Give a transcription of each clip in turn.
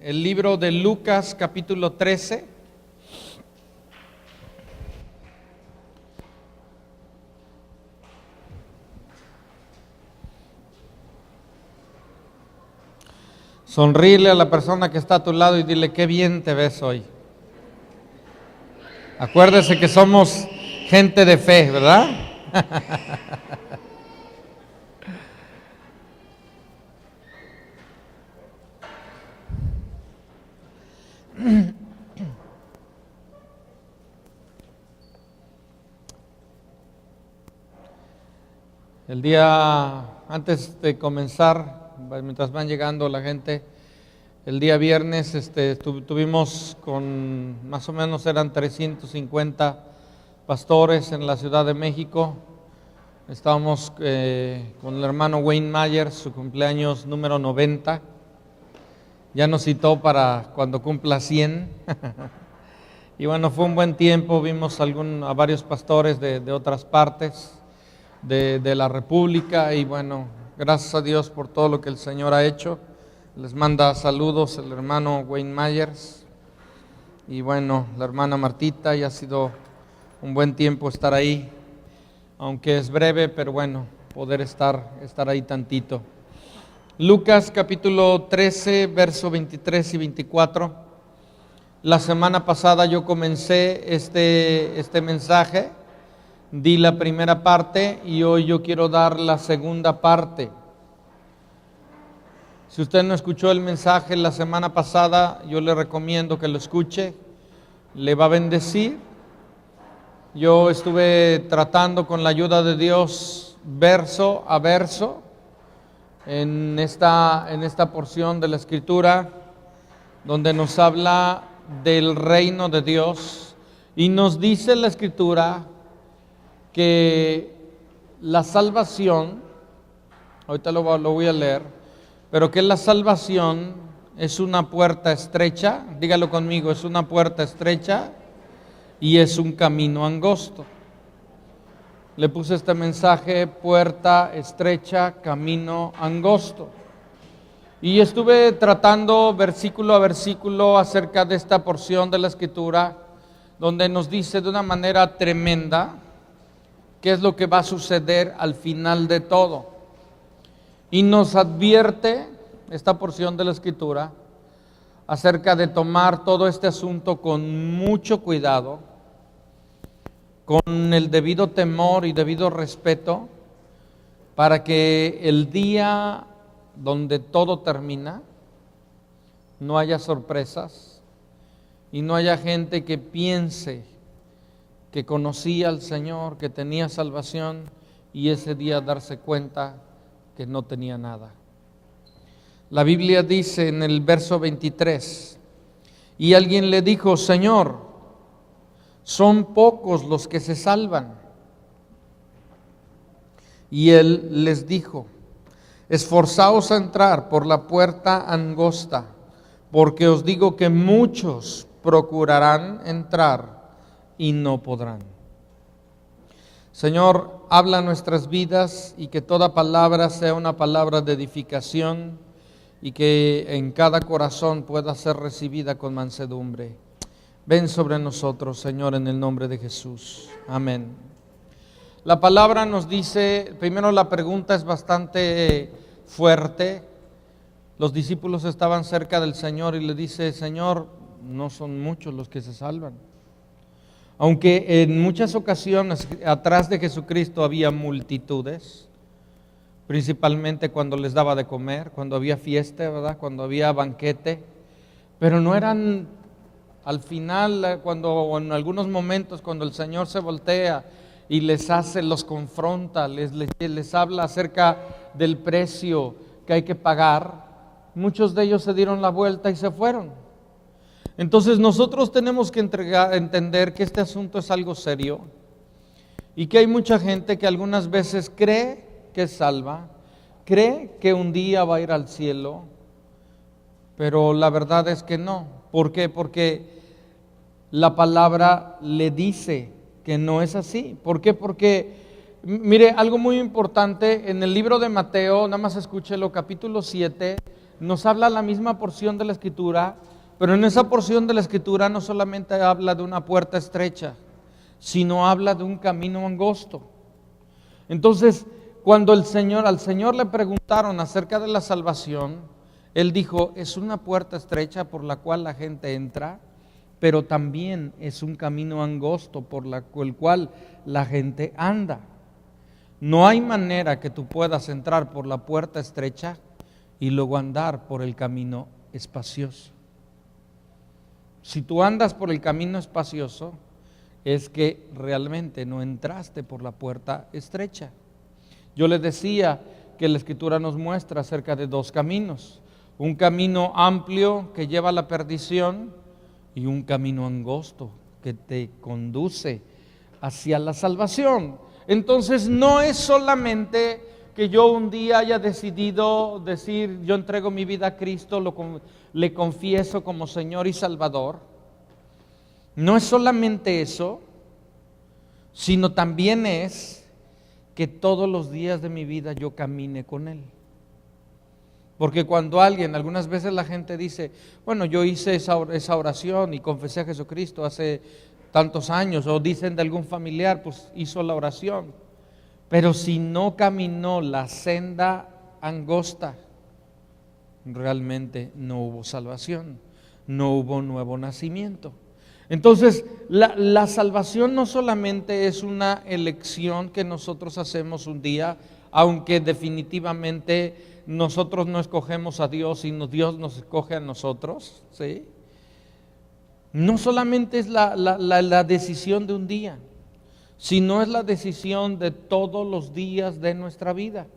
El libro de Lucas capítulo 13. Sonríele a la persona que está a tu lado y dile: qué bien te ves hoy. Acuérdese que somos gente de fe, ¿verdad? El día, antes de comenzar, mientras van llegando la gente, el día viernes tuvimos con, más o menos eran 350 pastores en la Ciudad de México. Estábamos con el hermano Wayne Myers, su cumpleaños número 90. Ya nos citó para cuando cumpla 100. Y bueno, fue un buen tiempo. Vimos a varios pastores de otras partes de la República. Y bueno, gracias a Dios por todo lo que el Señor ha hecho. Les manda saludos el hermano Wayne Myers. Y bueno, la hermana Martita. Y ha sido un buen tiempo estar ahí. Aunque es breve, pero bueno, poder estar ahí tantito. Lucas capítulo 13, verso 23 y 24. La semana pasada yo comencé este mensaje, di la primera parte y hoy yo quiero dar la segunda parte. Si usted no escuchó el mensaje la semana pasada, yo le recomiendo que lo escuche, le va a bendecir. Yo estuve tratando con la ayuda de Dios verso a verso en esta porción de la Escritura, donde nos habla del reino de Dios, y nos dice la Escritura que la salvación, ahorita lo voy a leer, pero que la salvación es una puerta estrecha, dígalo conmigo, es una puerta estrecha y es un camino angosto. Le puse este mensaje: puerta estrecha, camino angosto. Y estuve tratando versículo a versículo acerca de esta porción de la Escritura, donde nos dice de una manera tremenda qué es lo que va a suceder al final de todo. Y nos advierte esta porción de la Escritura acerca de tomar todo este asunto con mucho cuidado, con el debido temor y debido respeto, para que el día donde todo termina no haya sorpresas y no haya gente que piense que conocía al Señor, que tenía salvación, y ese día darse cuenta que no tenía nada. La Biblia dice en el verso 23: y alguien le dijo: Señor, son pocos los que se salvan. Y él les dijo: esforzaos a entrar por la puerta angosta, porque os digo que muchos procurarán entrar y no podrán. Señor, habla nuestras vidas y que toda palabra sea una palabra de edificación y que en cada corazón pueda ser recibida con mansedumbre. Ven sobre nosotros, Señor, en el nombre de Jesús. Amén. La palabra nos dice, primero la pregunta es bastante fuerte. Los discípulos estaban cerca del Señor y le dice: Señor, no son muchos los que se salvan. Aunque en muchas ocasiones atrás de Jesucristo había multitudes, principalmente cuando les daba de comer, cuando había fiesta, ¿verdad? Cuando había banquete, pero no eran... Al final, o en algunos momentos, cuando el Señor se voltea y los confronta, les habla acerca del precio que hay que pagar, muchos de ellos se dieron la vuelta y se fueron. Entonces nosotros tenemos que entender que este asunto es algo serio y que hay mucha gente que algunas veces cree que es salva, cree que un día va a ir al cielo, pero la verdad es que no. ¿Por qué? Porque la palabra le dice que no es así. ¿Por qué? Porque Mire, algo muy importante, en el libro de Mateo, nada más escúchelo, capítulo 7, nos habla la misma porción de la Escritura, pero en esa porción de la Escritura no solamente habla de una puerta estrecha, sino habla de un camino angosto. Entonces, cuando al Señor le preguntaron acerca de la salvación, Él dijo, es una puerta estrecha por la cual la gente entra, pero también es un camino angosto por el cual la gente anda. No hay manera que tú puedas entrar por la puerta estrecha y luego andar por el camino espacioso. Si tú andas por el camino espacioso, es que realmente no entraste por la puerta estrecha. Yo les decía que la Escritura nos muestra acerca de dos caminos: un camino amplio que lleva a la perdición y un camino angosto que te conduce hacia la salvación. Entonces no es solamente que yo un día haya decidido decir, yo entrego mi vida a Cristo, le confieso como Señor y Salvador. No es solamente eso, sino también es que todos los días de mi vida yo camine con Él. Porque cuando algunas veces la gente dice, bueno, yo hice esa oración y confesé a Jesucristo hace tantos años, o dicen de algún familiar, pues hizo la oración, pero si no caminó la senda angosta, realmente no hubo salvación, no hubo nuevo nacimiento. Entonces, la salvación no solamente es una elección que nosotros hacemos un día, aunque definitivamente nosotros no escogemos a Dios, sino Dios nos escoge a nosotros, ¿sí? No solamente es la decisión de un día, sino es la decisión de todos los días de nuestra vida.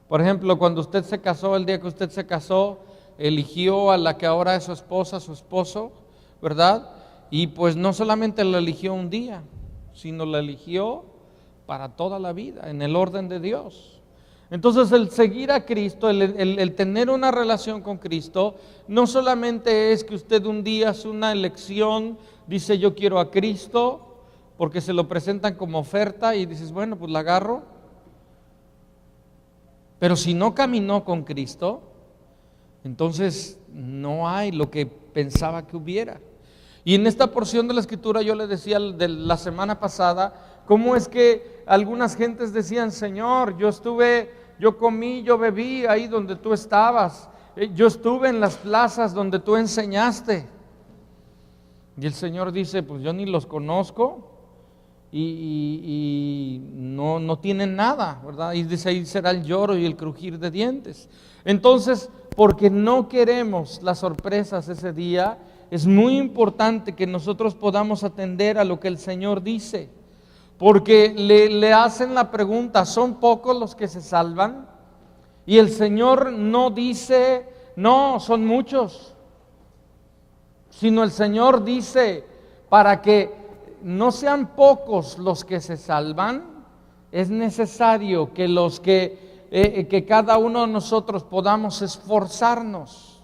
Por ejemplo, cuando usted se casó, el día que usted se casó, eligió a la que ahora es su esposa, su esposo, ¿verdad? Y pues no solamente la eligió un día, sino la eligió para toda la vida, en el orden de Dios. Entonces el seguir a Cristo, el tener una relación con Cristo, no solamente es que usted un día hace una elección, dice yo quiero a Cristo, porque se lo presentan como oferta y dices, bueno, pues la agarro. Pero si no caminó con Cristo, entonces no hay lo que pensaba que hubiera. Y en esta porción de la Escritura yo le decía de la semana pasada, cómo es que algunas gentes decían, Señor, yo comí, yo bebí ahí donde tú estabas, yo estuve en las plazas donde tú enseñaste. Y el Señor dice, pues yo ni los conozco y no tienen nada, ¿verdad? Y dice, ahí será el lloro y el crujir de dientes. Entonces, porque no queremos las sorpresas ese día, es muy importante que nosotros podamos atender a lo que el Señor dice. Porque le hacen la pregunta, ¿son pocos los que se salvan? Y el Señor no dice, no, son muchos. Sino el Señor dice, para que no sean pocos los que se salvan, es necesario que cada uno de nosotros podamos esforzarnos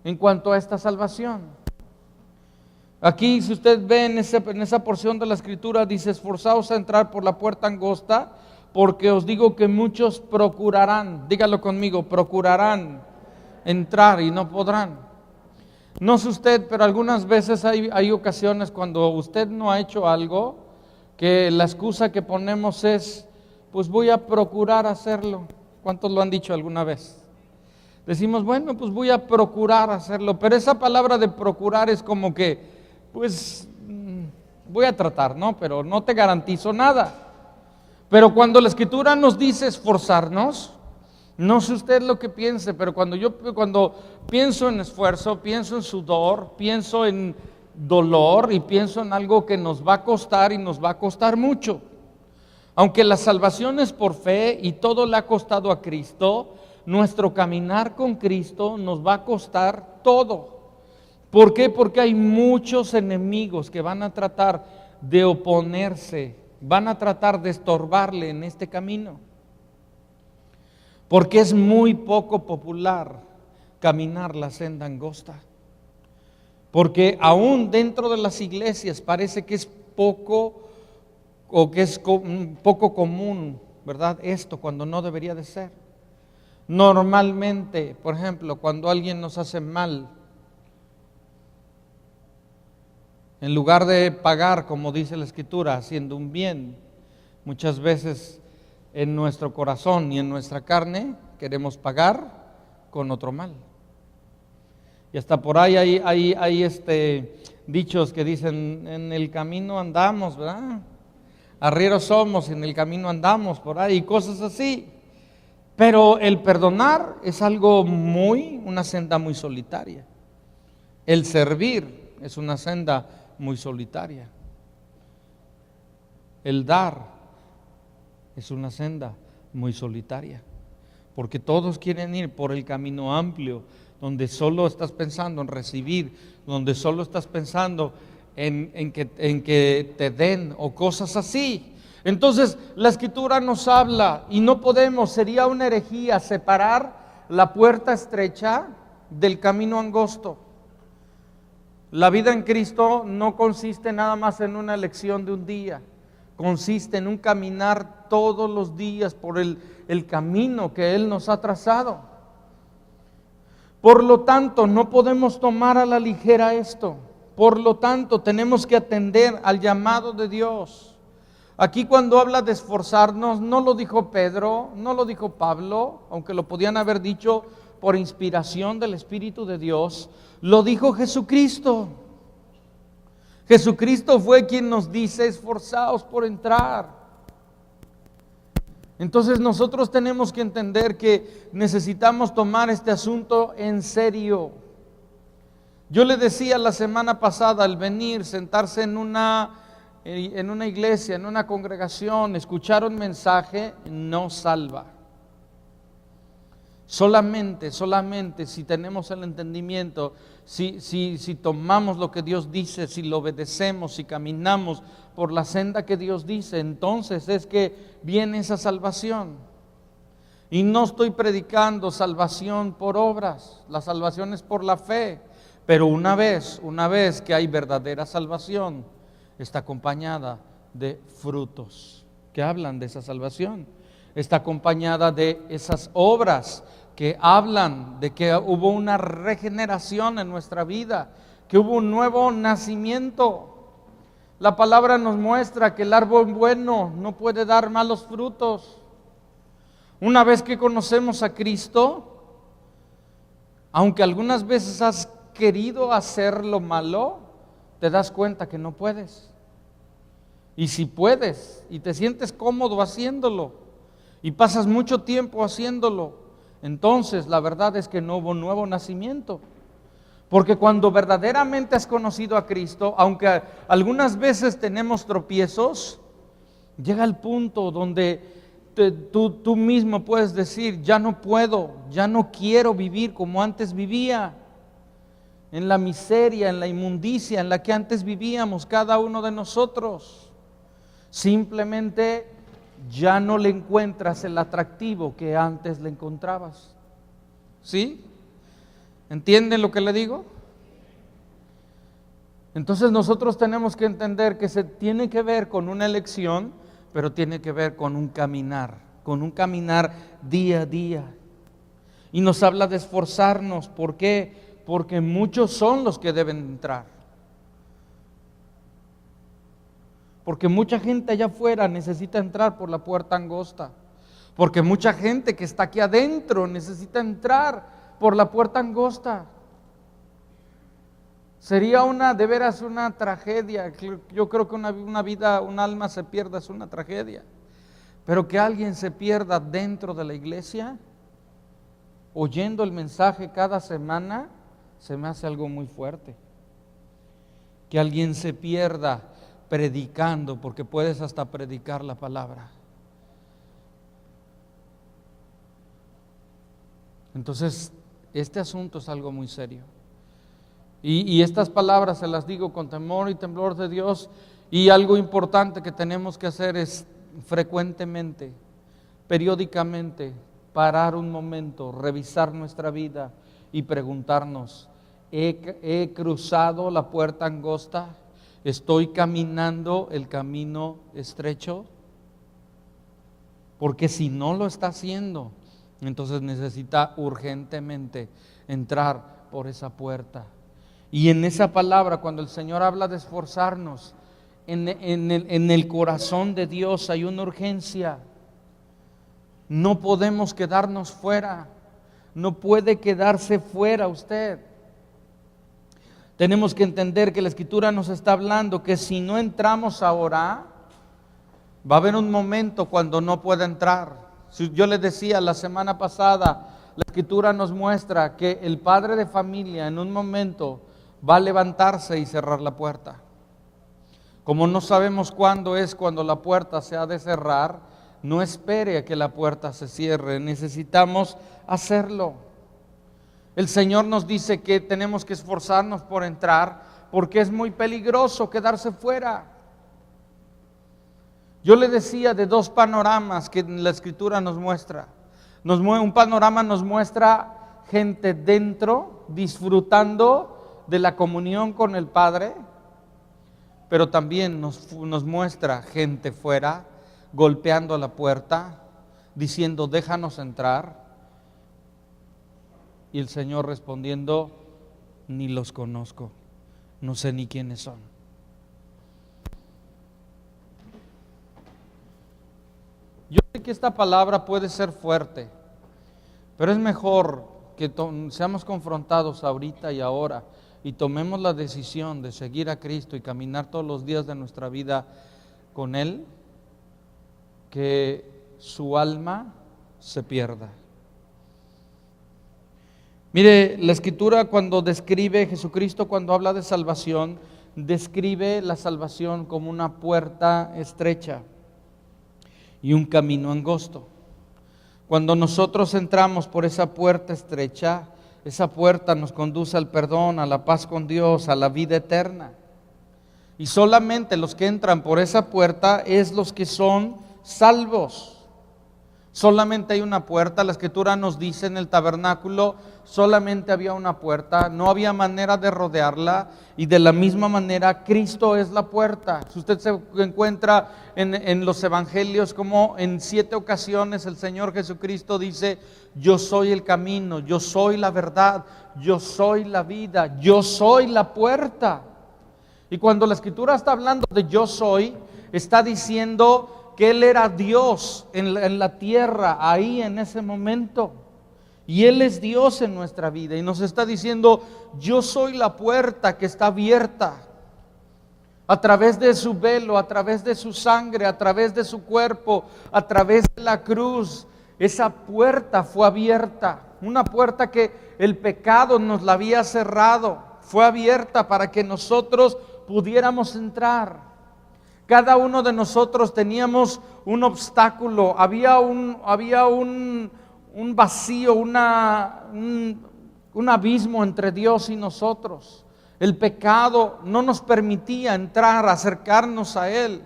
en cuanto a esta salvación. Aquí, si usted ve en esa porción de la Escritura, dice, esforzaos a entrar por la puerta angosta, porque os digo que muchos procurarán, dígalo conmigo, procurarán entrar y no podrán. No sé usted, pero algunas veces hay ocasiones cuando usted no ha hecho algo, que la excusa que ponemos es, pues voy a procurar hacerlo. ¿Cuántos lo han dicho alguna vez? Decimos, bueno, pues voy a procurar hacerlo, pero esa palabra de procurar es como que, pues voy a tratar, ¿no? Pero no te garantizo nada. Pero cuando la Escritura nos dice esforzarnos, no sé usted lo que piense, pero cuando pienso en esfuerzo, pienso en sudor, pienso en dolor y pienso en algo que nos va a costar y nos va a costar mucho. Aunque la salvación es por fe y todo le ha costado a Cristo, nuestro caminar con Cristo nos va a costar todo. ¿Por qué? Porque hay muchos enemigos que van a tratar de oponerse, van a tratar de estorbarle en este camino. Porque es muy poco popular caminar la senda angosta. Porque aún dentro de las iglesias parece que es poco o que es un poco común, ¿verdad? Esto cuando no debería de ser. Normalmente, por ejemplo, cuando alguien nos hace mal, en lugar de pagar, como dice la Escritura, haciendo un bien, muchas veces en nuestro corazón y en nuestra carne queremos pagar con otro mal. Y hasta por ahí hay dichos que dicen, en el camino andamos, ¿verdad? Arrieros somos, en el camino andamos, por ahí, y cosas así. Pero el perdonar es una senda muy solitaria. El servir es una senda muy solitaria. El dar es una senda muy solitaria. Porque todos quieren ir por el camino amplio, donde solo estás pensando en recibir, donde solo estás pensando en que te den o cosas así. Entonces la Escritura nos habla y no podemos, sería una herejía separar la puerta estrecha del camino angosto. La vida en Cristo no consiste nada más en una elección de un día, consiste en un caminar todos los días por el camino que Él nos ha trazado. Por lo tanto, no podemos tomar a la ligera esto. Por lo tanto, tenemos que atender al llamado de Dios. Aquí cuando habla de esforzarnos, no lo dijo Pedro, no lo dijo Pablo, aunque lo podían haber dicho por inspiración del Espíritu de Dios, lo dijo Jesucristo. Jesucristo fue quien nos dice, esforzaos por entrar. Entonces nosotros tenemos que entender que necesitamos tomar este asunto en serio. Yo le decía la semana pasada, al venir, sentarse en una iglesia, en una congregación, escuchar un mensaje, no salva. Solamente si tenemos el entendimiento, si tomamos lo que Dios dice, si lo obedecemos, si caminamos por la senda que Dios dice, entonces es que viene esa salvación. Y no estoy predicando salvación por obras, la salvación es por la fe, pero una vez que hay verdadera salvación, está acompañada de frutos que hablan de esa salvación, está acompañada de esas obras que hablan de que hubo una regeneración en nuestra vida, que hubo un nuevo nacimiento. La palabra nos muestra que el árbol bueno no puede dar malos frutos. Una vez que conocemos a Cristo, aunque algunas veces has querido hacer lo malo, te das cuenta que no puedes. Y si puedes y te sientes cómodo haciéndolo y pasas mucho tiempo haciéndolo, entonces la verdad es que no hubo nuevo nacimiento. Porque cuando verdaderamente has conocido a Cristo, aunque algunas veces tenemos tropiezos, llega el punto donde tú mismo puedes decir, ya no puedo, ya no quiero vivir como antes vivía, en la miseria, en la inmundicia en la que antes vivíamos cada uno de nosotros. Simplemente ya no le encuentras el atractivo que antes le encontrabas. ¿Sí? ¿Entienden lo que le digo? Entonces nosotros tenemos que entender que se tiene que ver con una elección, pero tiene que ver con un caminar día a día. Y nos habla de esforzarnos. ¿Por qué? Porque muchos son los que deben entrar. Porque mucha gente allá afuera necesita entrar por la puerta angosta. Porque mucha gente que está aquí adentro necesita entrar por la puerta angosta. Sería de veras una tragedia. Yo creo que una vida, un alma se pierda es una tragedia. Pero que alguien se pierda dentro de la iglesia, oyendo el mensaje cada semana, se me hace algo muy fuerte. Que alguien se pierda predicando, porque puedes hasta predicar la palabra. Entonces, este asunto es algo muy serio. Y estas palabras se las digo con temor y temblor de Dios. Y algo importante que tenemos que hacer es frecuentemente, periódicamente, parar un momento, revisar nuestra vida y preguntarnos, ¿he cruzado la puerta angosta? ¿Estoy caminando el camino estrecho? Porque si no lo está haciendo, entonces necesita urgentemente entrar por esa puerta. Y en esa palabra, cuando el Señor habla de esforzarnos, en el corazón de Dios hay una urgencia. No podemos quedarnos fuera. No puede quedarse fuera usted. Tenemos que entender que la Escritura nos está hablando que si no entramos ahora, va a haber un momento cuando no pueda entrar. Si yo les decía la semana pasada, la Escritura nos muestra que el padre de familia en un momento va a levantarse y cerrar la puerta. Como no sabemos cuándo es cuando la puerta se ha de cerrar, no espere a que la puerta se cierre, necesitamos hacerlo. El Señor nos dice que tenemos que esforzarnos por entrar porque es muy peligroso quedarse fuera. Yo le decía de dos panoramas que la Escritura nos muestra. Un panorama nos muestra gente dentro disfrutando de la comunión con el Padre, pero también nos muestra gente fuera golpeando la puerta, diciendo déjanos entrar, y el Señor respondiendo ni los conozco, no sé ni quiénes son. Yo sé que esta palabra puede ser fuerte, pero es mejor que seamos confrontados ahorita y ahora y tomemos la decisión de seguir a Cristo y caminar todos los días de nuestra vida con Él, que su alma se pierda. Mire, la Escritura cuando describe Jesucristo, cuando habla de salvación, describe la salvación como una puerta estrecha y un camino angosto. Cuando nosotros entramos por esa puerta estrecha, esa puerta nos conduce al perdón, a la paz con Dios, a la vida eterna. Y solamente los que entran por esa puerta es los que son salvos. Solamente hay una puerta, la Escritura nos dice en el tabernáculo, solamente había una puerta, no había manera de rodearla, y de la misma manera Cristo es la puerta. Si usted se encuentra en los evangelios, como en 7 ocasiones el Señor Jesucristo dice, yo soy el camino, yo soy la verdad, yo soy la vida, yo soy la puerta. Y cuando la Escritura está hablando de yo soy, está diciendo que Él era Dios en la tierra, ahí en ese momento. Y Él es Dios en nuestra vida. Y nos está diciendo, yo soy la puerta que está abierta. A través de su velo, a través de su sangre, a través de su cuerpo, a través de la cruz. Esa puerta fue abierta. Una puerta que el pecado nos la había cerrado. Fue abierta para que nosotros pudiéramos entrar. Cada uno de nosotros teníamos un obstáculo, había un vacío, un abismo entre Dios y nosotros. El pecado no nos permitía entrar, acercarnos a Él.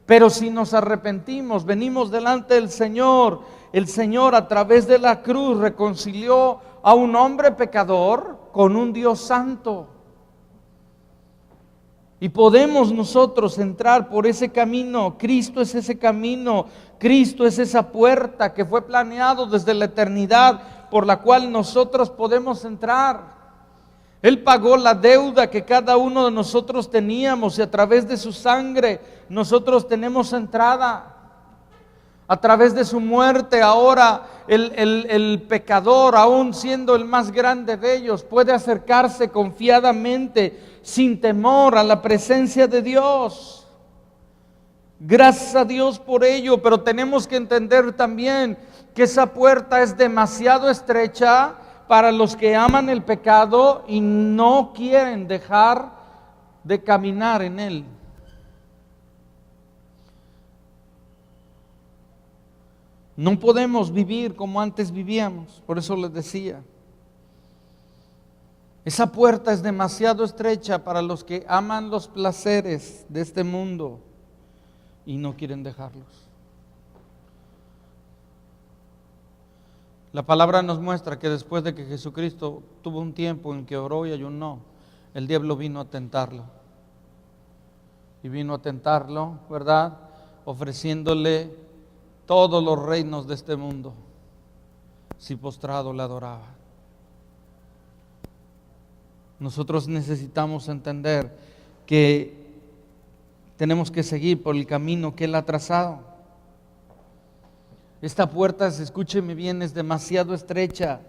Pero si nos arrepentimos, venimos delante del Señor, el Señor a través de la cruz reconcilió a un hombre pecador con un Dios santo. Y podemos nosotros entrar por ese camino. Cristo es ese camino. Cristo es esa puerta que fue planeado desde la eternidad por la cual nosotros podemos entrar. Él pagó la deuda que cada uno de nosotros teníamos y a través de su sangre nosotros tenemos entrada. A través de su muerte ahora el pecador, aún siendo el más grande de ellos, puede acercarse confiadamente, sin temor, a la presencia de Dios. Gracias a Dios por ello, pero tenemos que entender también que esa puerta es demasiado estrecha para los que aman el pecado y no quieren dejar de caminar en él. No podemos vivir como antes vivíamos, por eso les decía. Esa puerta es demasiado estrecha para los que aman los placeres de este mundo y no quieren dejarlos. La palabra nos muestra que después de que Jesucristo tuvo un tiempo en que oró y ayunó, el diablo vino a tentarlo. y vino a tentarlo, ¿verdad? Ofreciéndole todos los reinos de este mundo, si postrado le adoraba. Nosotros necesitamos entender que tenemos que seguir por el camino que Él ha trazado. Esta puerta, escúcheme bien, es demasiado estrecha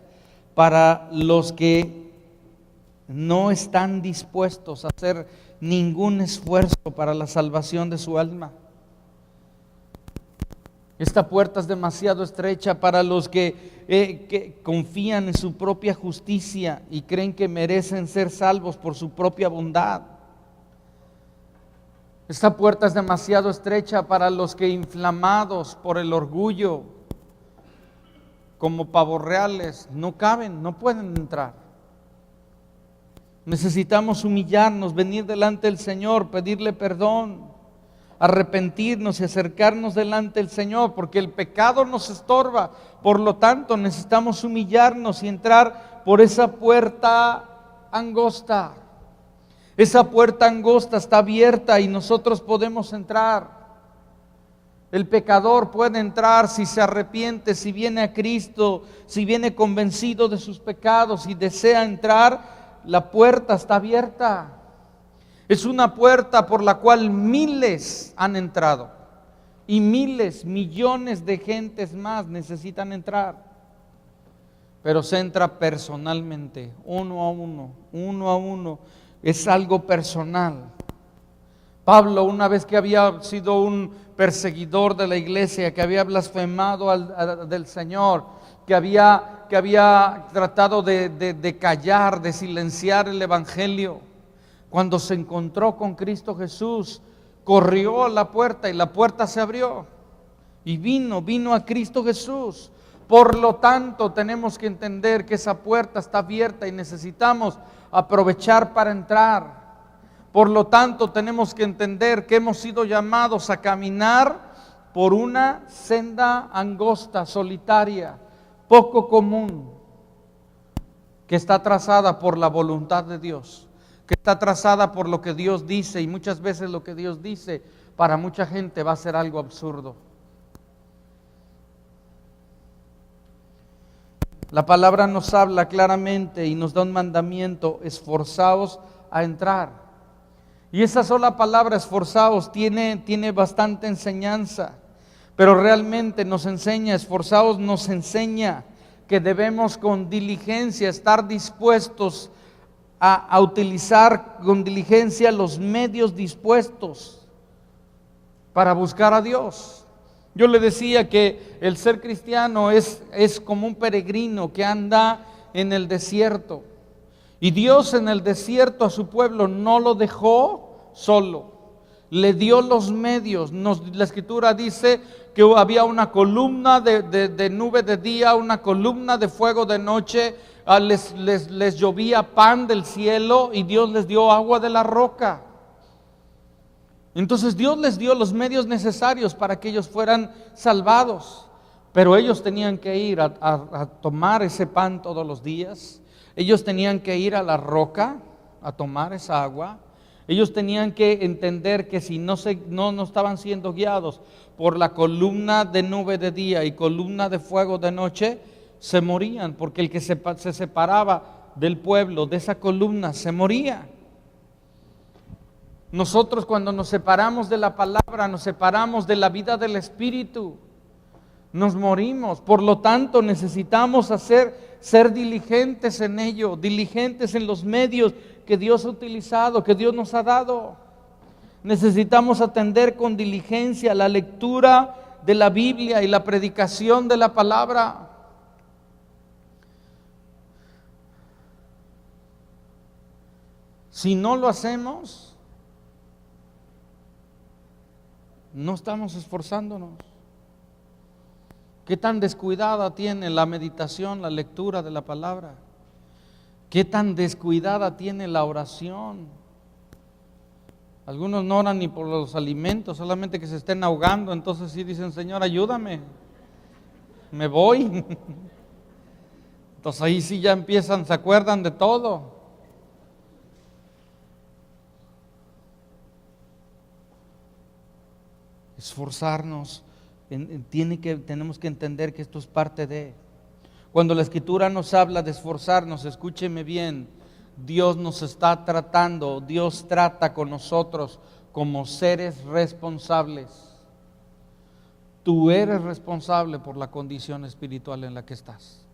para los que no están dispuestos a hacer ningún esfuerzo para la salvación de su alma. Esta puerta es demasiado estrecha para los que confían en su propia justicia y creen que merecen ser salvos por su propia bondad. Esta puerta es demasiado estrecha para los que, inflamados por el orgullo, como pavos reales, no caben, no pueden entrar. Necesitamos humillarnos, venir delante del Señor, pedirle perdón, arrepentirnos y acercarnos delante del Señor, porque el pecado nos estorba. Por lo tanto, necesitamos humillarnos y entrar por esa puerta angosta. Esa puerta angosta está abierta y nosotros podemos entrar. El pecador puede entrar si se arrepiente, si viene a Cristo, si viene convencido de sus pecados y desea entrar. La puerta está abierta. Es una puerta por la cual miles han entrado y miles, millones de gentes más necesitan entrar. Pero se entra personalmente, uno a uno, uno a uno. Es algo personal. Pablo, una vez que había sido un perseguidor de la iglesia, que había blasfemado del Señor, que había tratado de callar, de silenciar el evangelio, cuando se encontró con Cristo Jesús, corrió a la puerta y la puerta se abrió y vino a Cristo Jesús. Por lo tanto, tenemos que entender que esa puerta está abierta y necesitamos aprovechar para entrar. Por lo tanto, tenemos que entender que hemos sido llamados a caminar por una senda angosta, solitaria, poco común, que está trazada por la voluntad de Dios, que está trazada por lo que Dios dice, y muchas veces lo que Dios dice para mucha gente va a ser algo absurdo. La palabra nos habla claramente y nos da un mandamiento: esforzaos a entrar. Y esa sola palabra, esforzaos, tiene bastante enseñanza, pero realmente nos enseña, esforzaos nos enseña que debemos con diligencia estar dispuestos a utilizar con diligencia los medios dispuestos para buscar a Dios. Yo le decía que el ser cristiano es como un peregrino que anda en el desierto. Y Dios en el desierto a su pueblo no lo dejó solo. Le dio los medios. La Escritura dice que había una columna de nube de día, una columna de fuego de noche. Les llovía pan del cielo y Dios les dio agua de la roca. Entonces Dios les dio los medios necesarios para que ellos fueran salvados, pero ellos tenían que ir a tomar ese pan todos los días. Ellos tenían que ir a la roca a tomar esa agua. Ellos tenían que entender que si no estaban siendo guiados por la columna de nube de día y columna de fuego de noche, se morían, porque el que se separaba del pueblo de esa columna se moría. Nosotros, cuando nos separamos de la palabra, nos separamos de la vida del Espíritu, nos morimos. Por lo tanto, necesitamos ser diligentes en ello, diligentes en los medios que Dios ha utilizado, que Dios nos ha dado. Necesitamos atender con diligencia la lectura de la Biblia y la predicación de la palabra. Si no lo hacemos, no estamos esforzándonos. ¿Qué tan descuidada tiene la meditación, la lectura de la palabra? ¿Qué tan descuidada tiene la oración? Algunos no oran ni por los alimentos, solamente que se estén ahogando. Entonces sí dicen: Señor, ayúdame, me voy. Entonces ahí sí ya empiezan, se acuerdan de todo. Esforzarnos. Tenemos que entender que esto es parte de. Cuando la Escritura nos habla de esforzarnos, escúcheme bien, Dios nos está tratando, Dios trata con nosotros como seres responsables. Tú eres responsable por la condición espiritual en la que estás.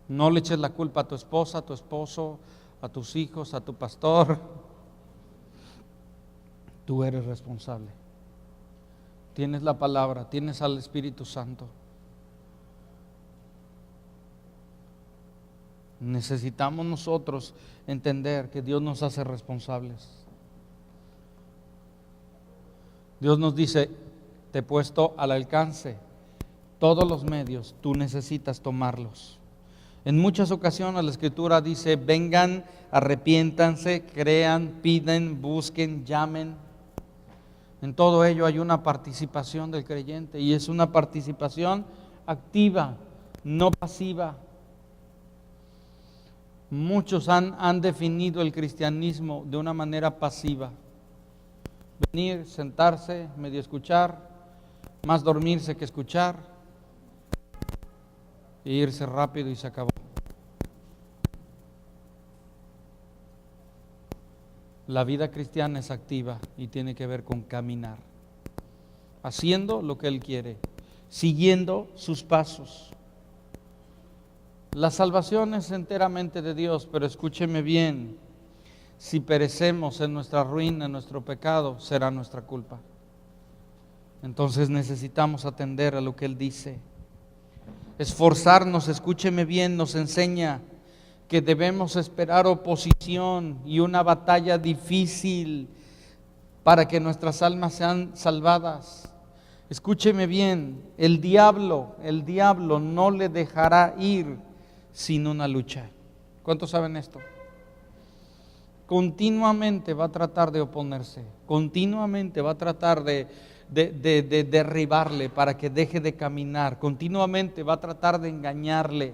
No le eches la culpa a tu esposa, a tu esposo, a tus hijos, a tu pastor. Tú eres responsable. Tienes la palabra, tienes al Espíritu Santo. Necesitamos nosotros entender que Dios nos hace responsables. Dios nos dice, te he puesto al alcance todos los medios, tú necesitas tomarlos. En muchas ocasiones la Escritura dice, vengan, arrepiéntanse, crean, piden, busquen, llamen. En todo ello hay una participación del creyente y es una participación activa, no pasiva. Muchos han definido el cristianismo de una manera pasiva. Venir, sentarse, medio escuchar, más dormirse que escuchar, e irse rápido y se acabó. La vida cristiana es activa y tiene que ver con caminar, haciendo lo que Él quiere, siguiendo sus pasos. La salvación es enteramente de Dios, pero escúcheme bien, si perecemos en nuestra ruina, en nuestro pecado, será nuestra culpa. Entonces necesitamos atender a lo que Él dice. Esforzarnos, escúcheme bien, nos enseña que debemos esperar oposición y una batalla difícil para que nuestras almas sean salvadas. Escúcheme bien, el diablo no le dejará ir sin una lucha. ¿Cuántos saben esto? Continuamente va a tratar de oponerse, continuamente va a tratar de derribarle para que deje de caminar, continuamente va a tratar de engañarle,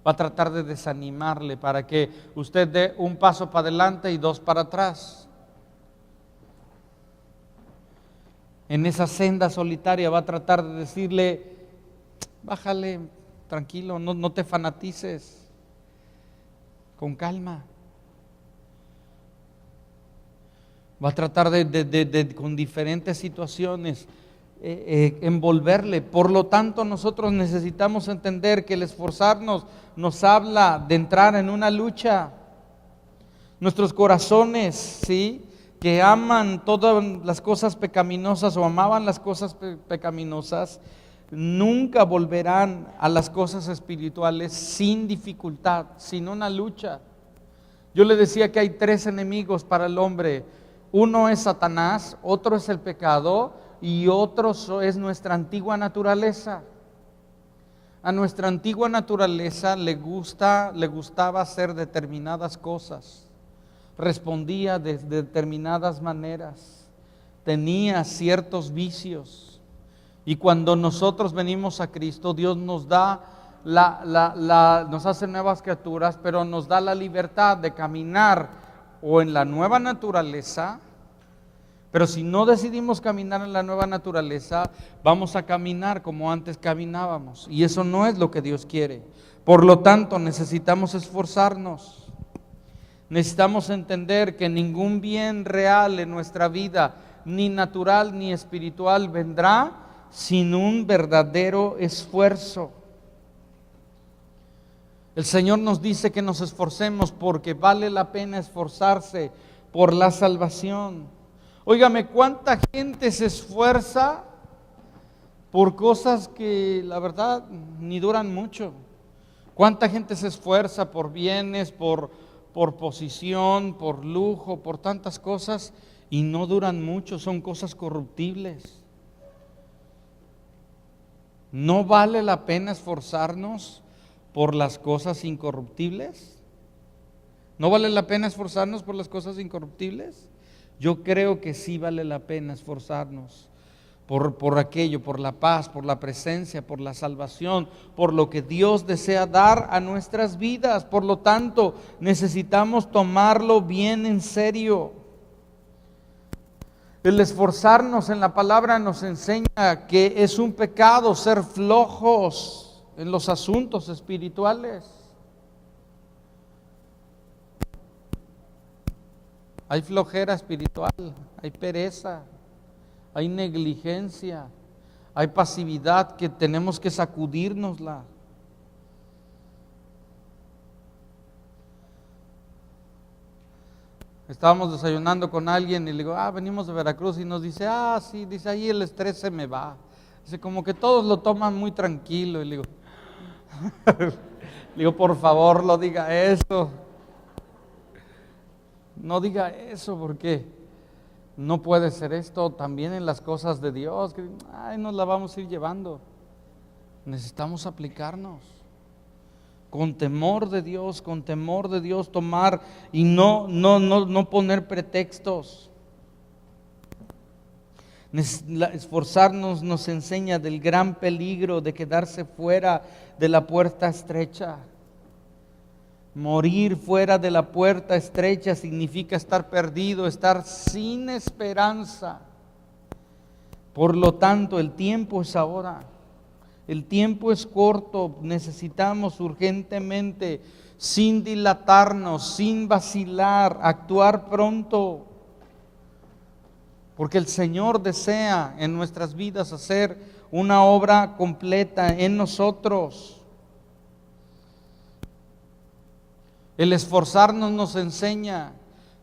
va a tratar de desanimarle para que usted dé un paso para adelante y dos para atrás. En esa senda solitaria va a tratar de decirle, bájale, tranquilo, no te fanatices, con calma. Va a tratar de con diferentes situaciones envolverle. Por lo tanto, nosotros necesitamos entender que el esforzarnos nos habla de entrar en una lucha. Nuestros corazones, ¿sí?, que aman todas las cosas pecaminosas o amaban las cosas pecaminosas, nunca volverán a las cosas espirituales sin dificultad, sin una lucha. Yo le decía que hay tres enemigos para el hombre. Uno es Satanás, otro es el pecado y otro es nuestra antigua naturaleza. A nuestra antigua naturaleza le gustaba hacer determinadas cosas, respondía de determinadas maneras, tenía ciertos vicios. Y cuando nosotros venimos a Cristo, Dios nos da nos hace nuevas criaturas, pero nos da la libertad de caminar o en la nueva naturaleza. Pero si no decidimos caminar en la nueva naturaleza, vamos a caminar como antes caminábamos, y eso no es lo que Dios quiere. Por lo tanto, necesitamos esforzarnos. Necesitamos entender que ningún bien real en nuestra vida, ni natural ni espiritual, vendrá sin un verdadero esfuerzo. El Señor nos dice que nos esforcemos porque vale la pena esforzarse por la salvación. Óigame, ¿cuánta gente se esfuerza por cosas que la verdad ni duran mucho? ¿Cuánta gente se esfuerza por bienes, por posición, por lujo, por tantas cosas y no duran mucho? Son cosas corruptibles. ¿No vale la pena esforzarnos por las cosas incorruptibles? ¿No vale la pena esforzarnos por las cosas incorruptibles? Yo creo que sí vale la pena esforzarnos por aquello, por la paz, por la presencia, por la salvación, por lo que Dios desea dar a nuestras vidas. Por lo tanto, necesitamos tomarlo bien en serio. El esforzarnos en la palabra nos enseña que es un pecado ser flojos en los asuntos espirituales. Hay flojera espiritual, hay pereza, hay negligencia, hay pasividad que tenemos que sacudírnosla. Estábamos desayunando con alguien y le digo, venimos de Veracruz, y nos dice, sí, dice, ahí el estrés se me va. Dice, como que todos lo toman muy tranquilo. Y le digo, por favor, no diga eso. No diga eso, porque no puede ser esto también en las cosas de Dios, que nos la vamos a ir llevando. Necesitamos aplicarnos con temor de Dios tomar y no poner pretextos. Esforzarnos nos enseña del gran peligro de quedarse fuera de la puerta estrecha. Morir fuera de la puerta estrecha significa estar perdido, estar sin esperanza. Por lo tanto, el tiempo es ahora. El tiempo es corto, necesitamos urgentemente, sin dilatarnos, sin vacilar, actuar pronto. Porque el Señor desea en nuestras vidas hacer una obra completa en nosotros. El esforzarnos nos enseña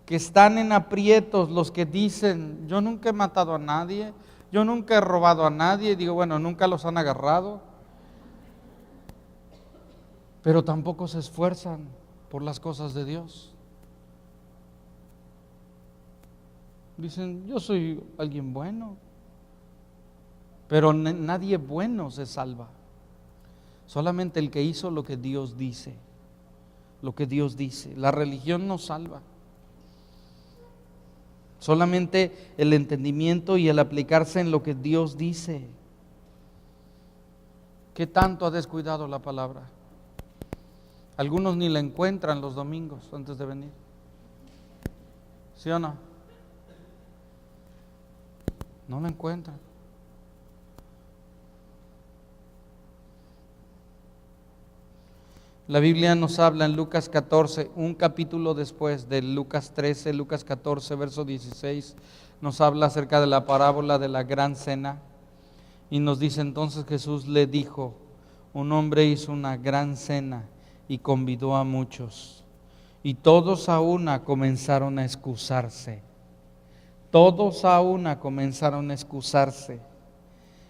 que están en aprietos los que dicen, yo nunca he matado a nadie, yo nunca he robado a nadie. Digo, bueno, nunca los han agarrado, pero tampoco se esfuerzan por las cosas de Dios. Dicen, yo soy alguien bueno, pero nadie bueno se salva. Solamente el que hizo lo que Dios dice. Lo que Dios dice. La religión no salva. Solamente el entendimiento y el aplicarse en lo que Dios dice. ¿Qué tanto ha descuidado la palabra? Algunos ni la encuentran los domingos antes de venir. ¿Sí o no? No la encuentran. La Biblia nos habla en Lucas 14, un capítulo después de Lucas 13, Lucas 14, verso 16, nos habla acerca de la parábola de la gran cena, y nos dice: entonces Jesús le dijo, un hombre hizo una gran cena y convidó a muchos, y todos a una comenzaron a excusarse. Todos a una comenzaron a excusarse.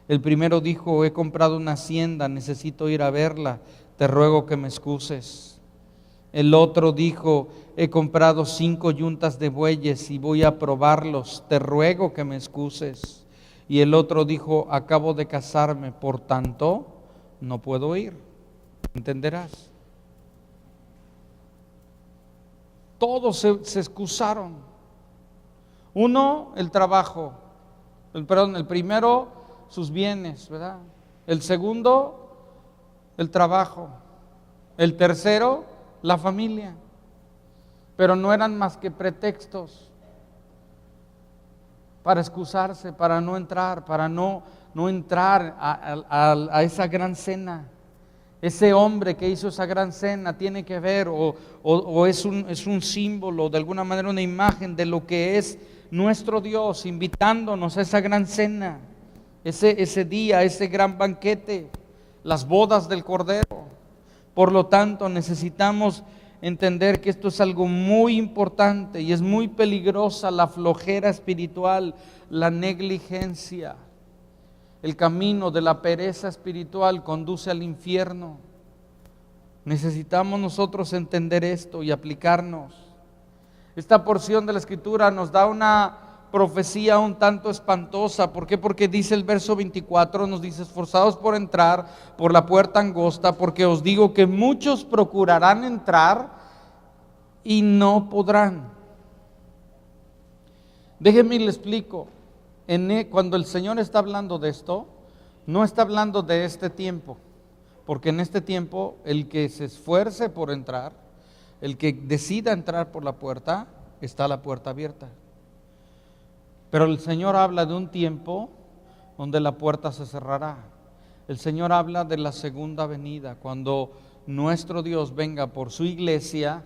El primero dijo: he comprado una hacienda, necesito ir a verla, te ruego que me excuses. El otro dijo: he comprado 5 yuntas de bueyes y voy a probarlos, te ruego que me excuses. Y el otro dijo: acabo de casarme, por tanto no puedo ir. ¿Entenderás? Todos se excusaron. Uno, el trabajo. El primero, sus bienes, ¿verdad? El segundo, el trabajo. El tercero, la familia. Pero no eran más que pretextos para excusarse, para no entrar, a esa gran cena. Ese hombre que hizo esa gran cena tiene que ver o es un símbolo, de alguna manera una imagen de lo que es nuestro Dios, invitándonos a esa gran cena, ese día, ese gran banquete, las bodas del Cordero. Por lo tanto, necesitamos entender que esto es algo muy importante y es muy peligrosa la flojera espiritual, la negligencia. El camino de la pereza espiritual conduce al infierno. Necesitamos nosotros entender esto y aplicarnos. Esta porción de la Escritura nos da una profecía un tanto espantosa. ¿Por qué? Porque dice el verso 24, nos dice: esforzados por entrar por la puerta angosta, porque os digo que muchos procurarán entrar y no podrán. Déjenme y le explico. Cuando el Señor está hablando de esto, no está hablando de este tiempo, porque en este tiempo el que se esfuerce por entrar, el que decida entrar por la puerta, está la puerta abierta. Pero el Señor habla de un tiempo donde la puerta se cerrará. El Señor habla de la segunda venida, cuando nuestro Dios venga por su iglesia,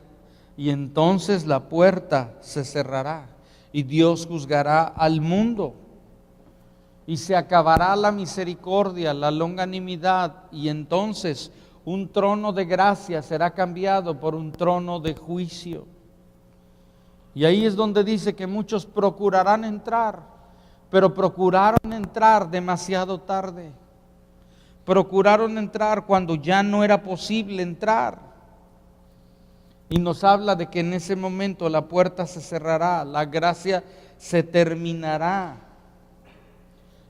y entonces la puerta se cerrará y Dios juzgará al mundo. Y se acabará la misericordia, la longanimidad, y entonces un trono de gracia será cambiado por un trono de juicio. Y ahí es donde dice que muchos procurarán entrar, pero procuraron entrar demasiado tarde. Procuraron entrar cuando ya no era posible entrar. Y nos habla de que en ese momento la puerta se cerrará, la gracia se terminará.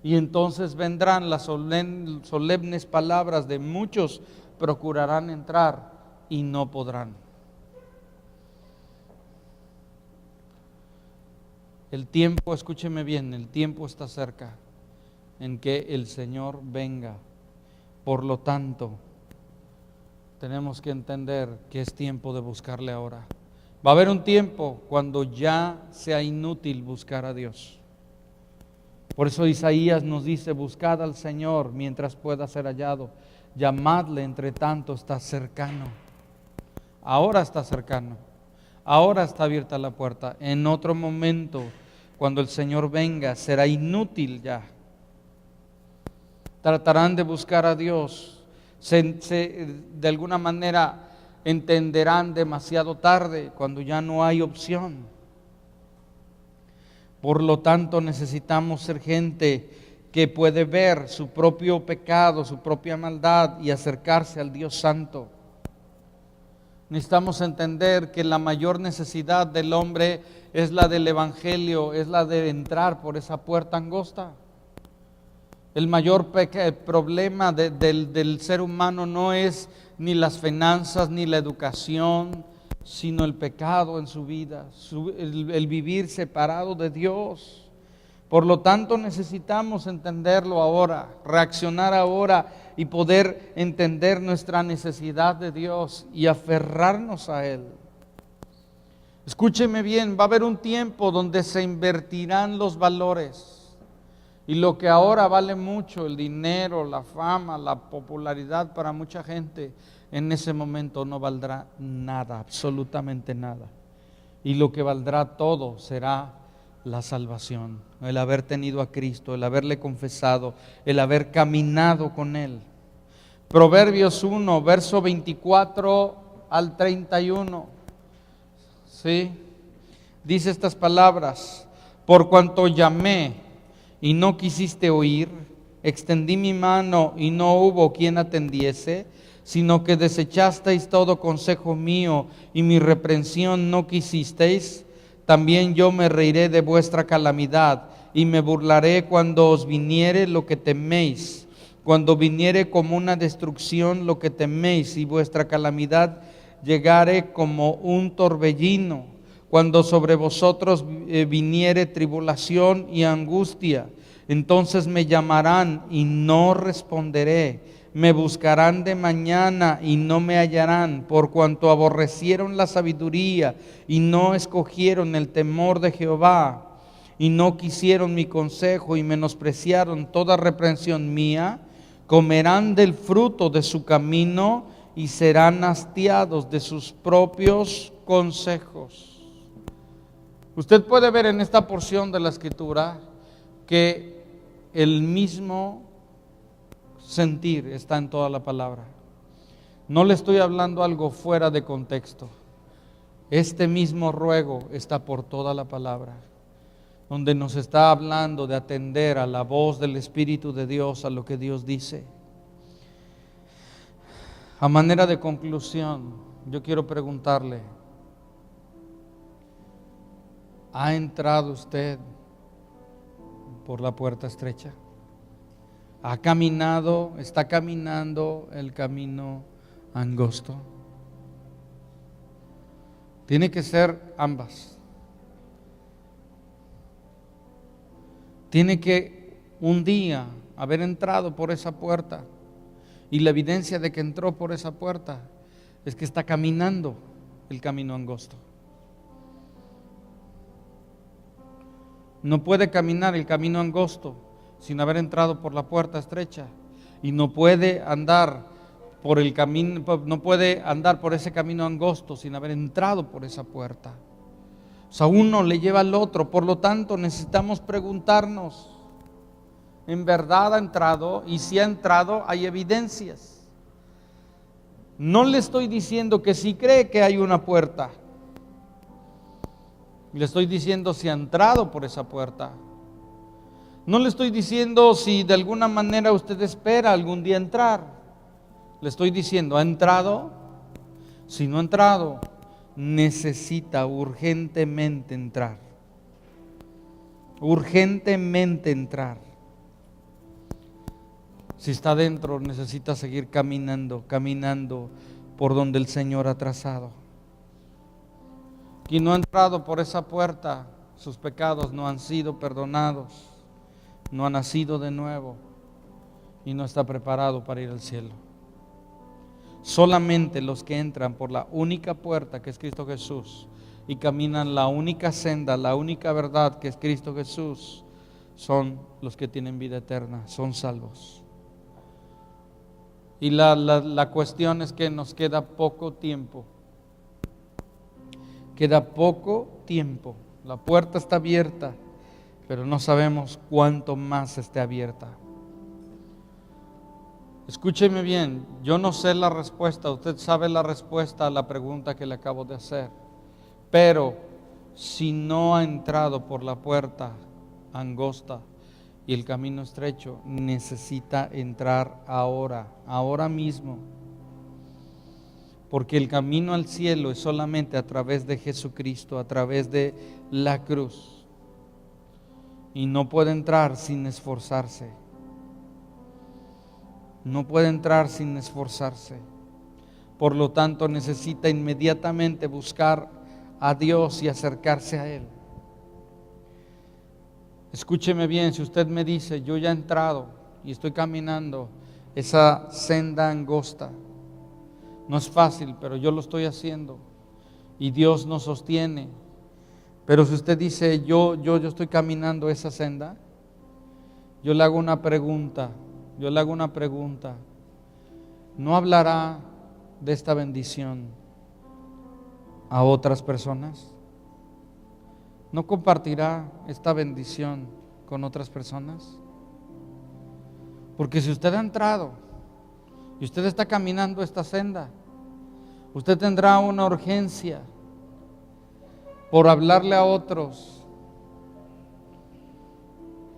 Y entonces vendrán las solemnes palabras de muchos procurarán entrar y no podrán. El tiempo, escúcheme bien, el tiempo está cerca en que el Señor venga. Por lo tanto, tenemos que entender que es tiempo de buscarle ahora. Va a haber un tiempo cuando ya sea inútil buscar a Dios. Por eso Isaías nos dice: buscad al Señor mientras pueda ser hallado, llamadle entre tanto está cercano. Ahora está cercano, ahora está abierta la puerta. En otro momento, cuando el Señor venga, será inútil ya. Tratarán de buscar a Dios, de alguna manera entenderán demasiado tarde, cuando ya no hay opción. Por lo tanto, necesitamos ser gente que puede ver su propio pecado, su propia maldad y acercarse al Dios Santo. Necesitamos entender que la mayor necesidad del hombre es la del Evangelio, es la de entrar por esa puerta angosta. El mayor problema del ser humano no es ni las finanzas ni la educación, sino el pecado en su vida, el vivir separado de Dios. Por lo tanto, necesitamos entenderlo ahora, reaccionar ahora y poder entender nuestra necesidad de Dios y aferrarnos a Él. Escúcheme bien, va a haber un tiempo donde se invertirán los valores. Y lo que ahora vale mucho, el dinero, la fama, la popularidad para mucha gente, en ese momento no valdrá nada, absolutamente nada. Y lo que valdrá todo será la salvación, el haber tenido a Cristo, el haberle confesado, el haber caminado con Él. Proverbios 1, verso 24 al 31. ¿Sí? Dice estas palabras: por cuanto llamé y no quisiste oír, extendí mi mano y no hubo quien atendiese, sino que desechasteis todo consejo mío y mi reprensión no quisisteis, también yo me reiré de vuestra calamidad y me burlaré cuando os viniere lo que teméis, cuando viniere como una destrucción lo que teméis y vuestra calamidad llegare como un torbellino. Cuando sobre vosotros viniere tribulación y angustia, entonces me llamarán y no responderé. Me buscarán de mañana y no me hallarán, por cuanto aborrecieron la sabiduría y no escogieron el temor de Jehová, y no quisieron mi consejo y menospreciaron toda reprensión mía. Comerán del fruto de su camino y serán hastiados de sus propios consejos. Usted puede ver en esta porción de la Escritura que el mismo sentir está en toda la palabra. No le estoy hablando algo fuera de contexto. Este mismo ruego está por toda la palabra, donde nos está hablando de atender a la voz del Espíritu de Dios, a lo que Dios dice. A manera de conclusión, yo quiero preguntarle: ¿ha entrado usted por la puerta estrecha? ¿Ha caminado, está caminando el camino angosto? Tiene que ser ambas. Tiene que un día haber entrado por esa puerta, y la evidencia de que entró por esa puerta es que está caminando el camino angosto. No puede caminar el camino angosto sin haber entrado por la puerta estrecha. Y no puede andar por el camino, no puede andar por ese camino angosto sin haber entrado por esa puerta. O sea, uno le lleva al otro. Por lo tanto, necesitamos preguntarnos, ¿en verdad ha entrado? Y si ha entrado, hay evidencias. No le estoy diciendo que si cree que hay una puerta. Le estoy diciendo si ha entrado por esa puerta. No le estoy diciendo si de alguna manera usted espera algún día entrar. Le estoy diciendo, ¿ha entrado? Si no ha entrado, necesita urgentemente entrar. Urgentemente entrar. Si está dentro, necesita seguir caminando por donde el Señor ha trazado. Quien no ha entrado por esa puerta, sus pecados no han sido perdonados, no ha nacido de nuevo y no está preparado para ir al cielo. Solamente los que entran por la única puerta, que es Cristo Jesús, y caminan la única senda, la única verdad, que es Cristo Jesús, son los que tienen vida eterna, son salvos. Y la cuestión es que nos queda poco tiempo. Queda poco tiempo. La puerta está abierta, pero no sabemos cuánto más esté abierta. Escúcheme bien, yo no sé la respuesta, usted sabe la respuesta a la pregunta que le acabo de hacer. Pero si no ha entrado por la puerta angosta y el camino estrecho, necesita entrar ahora mismo. Porque el camino al cielo es solamente a través de Jesucristo, a través de la cruz. Y no puede entrar sin esforzarse. No puede entrar sin esforzarse. Por lo tanto, necesita inmediatamente buscar a Dios y acercarse a Él. Escúcheme bien, si usted me dice, yo ya he entrado y estoy caminando esa senda angosta, no es fácil, pero yo lo estoy haciendo y Dios nos sostiene. Pero si usted dice, yo estoy caminando esa senda, yo le hago una pregunta. ¿No hablará de esta bendición a otras personas? ¿No compartirá esta bendición con otras personas? Porque si usted ha entrado y usted está caminando esta senda, usted tendrá una urgencia por hablarle a otros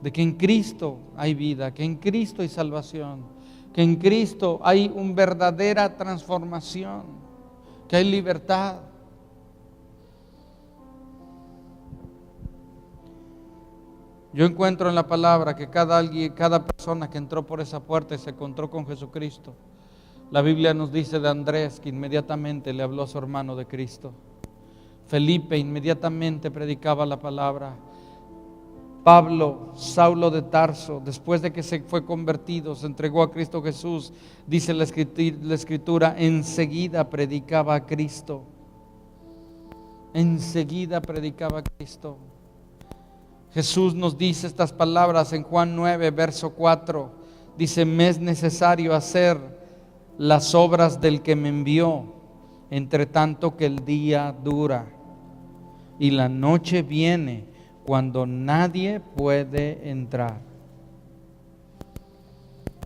de que en Cristo hay vida, que en Cristo hay salvación, que en Cristo hay una verdadera transformación, que hay libertad. Yo encuentro en la palabra que cada persona que entró por esa puerta y se encontró con Jesucristo, la Biblia nos dice de Andrés que inmediatamente le habló a su hermano de Cristo. Felipe inmediatamente predicaba la palabra. Pablo, Saulo de Tarso, después de que se fue convertido, se entregó a Cristo Jesús, dice la Escritura, enseguida predicaba a Cristo. Enseguida predicaba a Cristo. Jesús nos dice estas palabras en Juan 9, verso 4. Dice, me es necesario hacer las obras del que me envió, entre tanto que el día dura y la noche viene cuando nadie puede entrar.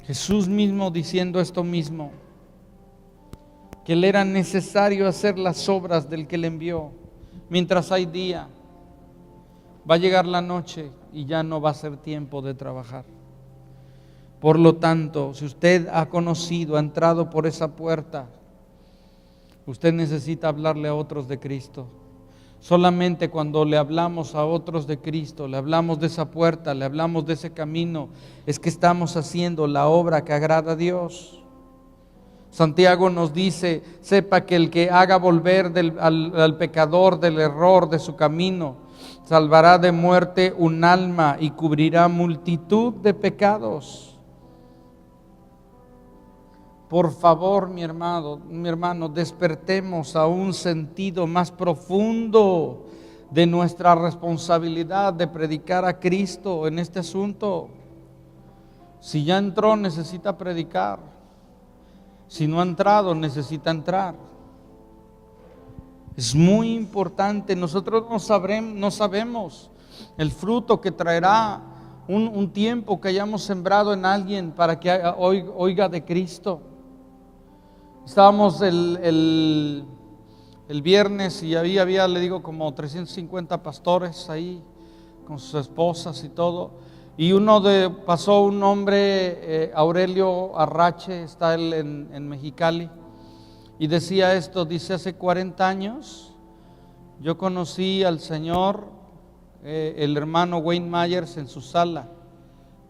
Jesús mismo diciendo esto mismo, que le era necesario hacer las obras del que le envió. Mientras hay día, va a llegar la noche y ya no va a ser tiempo de trabajar. Por lo tanto, si usted ha conocido, ha entrado por esa puerta, usted necesita hablarle a otros de Cristo. Solamente cuando le hablamos a otros de Cristo, le hablamos de esa puerta, le hablamos de ese camino, es que estamos haciendo la obra que agrada a Dios. Santiago nos dice, sepa que el que haga volver al pecador del error de su camino, salvará de muerte un alma y cubrirá multitud de pecados. Por favor, mi hermano, despertemos a un sentido más profundo de nuestra responsabilidad de predicar a Cristo en este asunto. Si ya entró, necesita predicar. Si no ha entrado, necesita entrar. Es muy importante. Nosotros no sabemos el fruto que traerá un tiempo que hayamos sembrado en alguien para que oiga de Cristo. Estábamos el viernes y había, le digo, como 350 pastores ahí con sus esposas y todo. Y pasó un hombre, Aurelio Arrache, está él en Mexicali, y decía esto, dice: hace 40 años yo conocí al Señor, el hermano Wayne Myers en su sala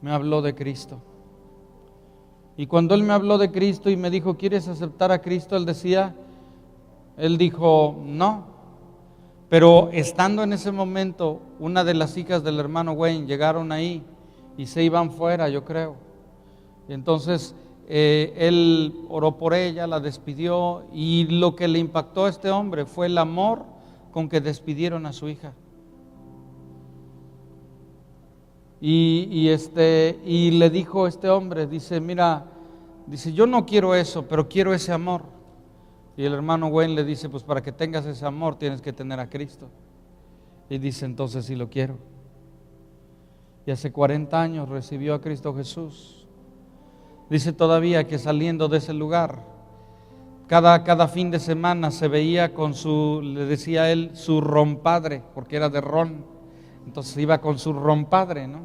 me habló de Cristo. Y cuando él me habló de Cristo y me dijo: ¿quieres aceptar a Cristo? Él dijo no. Pero estando en ese momento, una de las hijas del hermano Wayne llegaron ahí y se iban fuera, yo creo. Y entonces él oró por ella, la despidió, y lo que le impactó a este hombre fue el amor con que despidieron a su hija. Y le dijo este hombre, dice: mira, dice, yo no quiero eso, pero quiero ese amor. Y el hermano Wayne le dice: pues para que tengas ese amor tienes que tener a Cristo. Y dice: entonces sí lo quiero. Y hace 40 años recibió a Cristo Jesús. Dice todavía que saliendo de ese lugar, cada fin de semana se veía con le decía él, su rompadre, porque era de ron. Entonces iba con su rompadre, ¿no?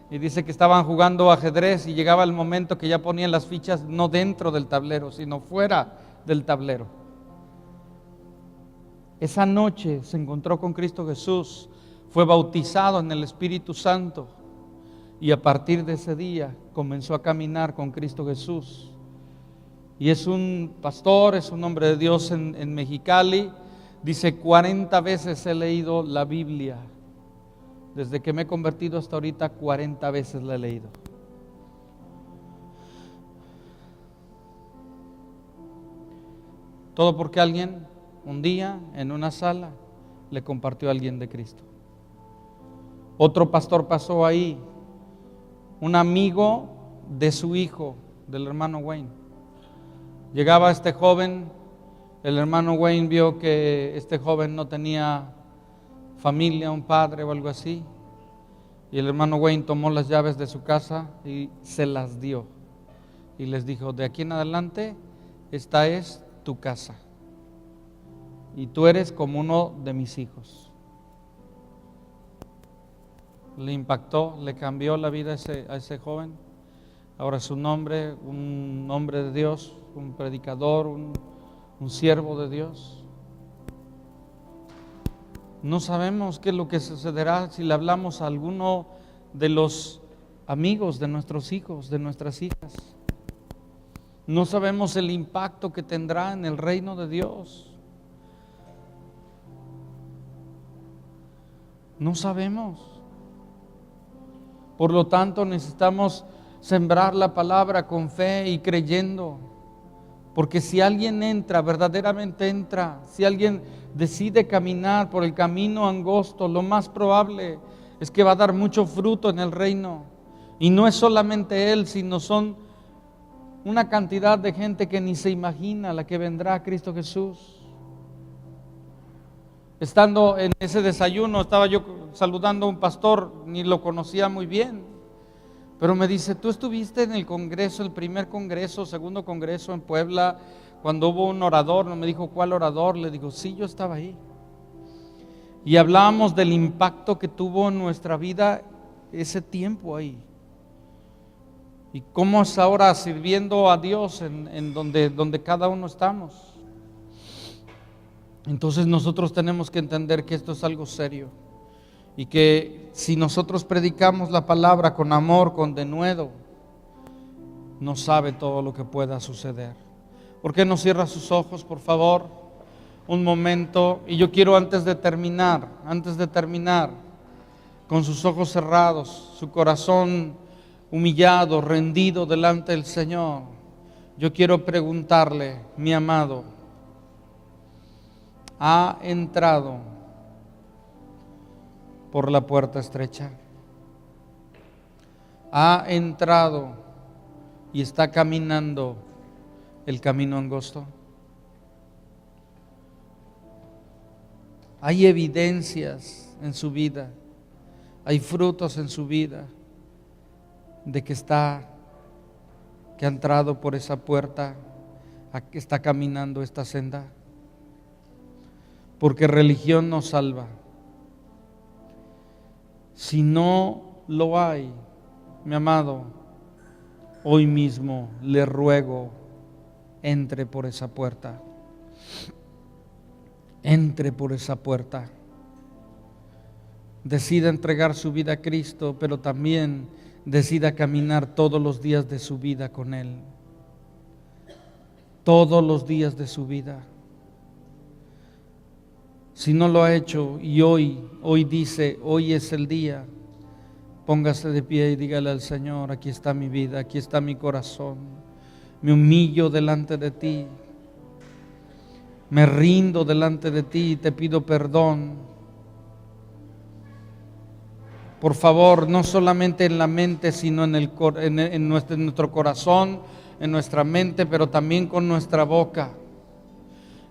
Y dice que estaban jugando ajedrez y llegaba el momento que ya ponían las fichas no dentro del tablero, sino fuera del tablero. Esa noche se encontró con Cristo Jesús, fue bautizado en el Espíritu Santo y a partir de ese día comenzó a caminar con Cristo Jesús. Y es un pastor, es un hombre de Dios en Mexicali. Dice: 40 veces he leído la Biblia. Desde que me he convertido hasta ahorita, 40 veces la he leído. Todo porque alguien un día en una sala le compartió a alguien de Cristo. Otro pastor pasó ahí, un amigo de su hijo, del hermano Wayne. Llegaba este joven, el hermano Wayne vio que este joven no tenía familia, un padre o algo así, y el hermano Wayne tomó las llaves de su casa y se las dio y les dijo: de aquí en adelante esta es tu casa y tú eres como uno de mis hijos. Le impactó, le cambió la vida a ese joven. Ahora es un hombre de Dios, un predicador, un siervo de Dios. No sabemos qué es lo que sucederá si le hablamos a alguno de los amigos de nuestros hijos, de nuestras hijas. No sabemos el impacto que tendrá en el reino de Dios. No sabemos. Por lo tanto, necesitamos sembrar la palabra con fe y creyendo. Porque si alguien entra, verdaderamente entra, si alguien decide caminar por el camino angosto, lo más probable es que va a dar mucho fruto en el reino. Y no es solamente él, sino son una cantidad de gente que ni se imagina la que vendrá a Cristo Jesús. Estando en ese desayuno, estaba yo saludando a un pastor, ni lo conocía muy bien, pero me dice: tú estuviste en el congreso, el primer congreso, segundo congreso en Puebla, cuando hubo un orador. No me dijo cuál orador, le digo: sí, yo estaba ahí. Y hablábamos del impacto que tuvo en nuestra vida ese tiempo ahí. Y cómo es ahora sirviendo a Dios en donde cada uno estamos. Entonces nosotros tenemos que entender que esto es algo serio. Y que si nosotros predicamos la palabra con amor, con denuedo, no sabe todo lo que pueda suceder. ¿Por qué no cierra sus ojos, por favor? Un momento. Y yo quiero antes de terminar, con sus ojos cerrados, su corazón humillado, rendido delante del Señor, yo quiero preguntarle: mi amado, ¿ha entrado por la puerta estrecha. Ha entrado y está caminando el camino angosto. Hay evidencias en su vida, hay frutos en su vida de que ha entrado por esa puerta, que está caminando esta senda. Porque religión no salva. Si no lo hay, mi amado, hoy mismo le ruego, entre por esa puerta. Entre por esa puerta. Decida entregar su vida a Cristo, pero también decida caminar todos los días de su vida con Él. Todos los días de su vida. Si no lo ha hecho y hoy dice, hoy es el día, póngase de pie y dígale al Señor, aquí está mi vida, aquí está mi corazón. Me humillo delante de ti. Me rindo delante de ti y te pido perdón. Por favor, no solamente en la mente, sino en nuestro corazón, en nuestra mente, pero también con nuestra boca.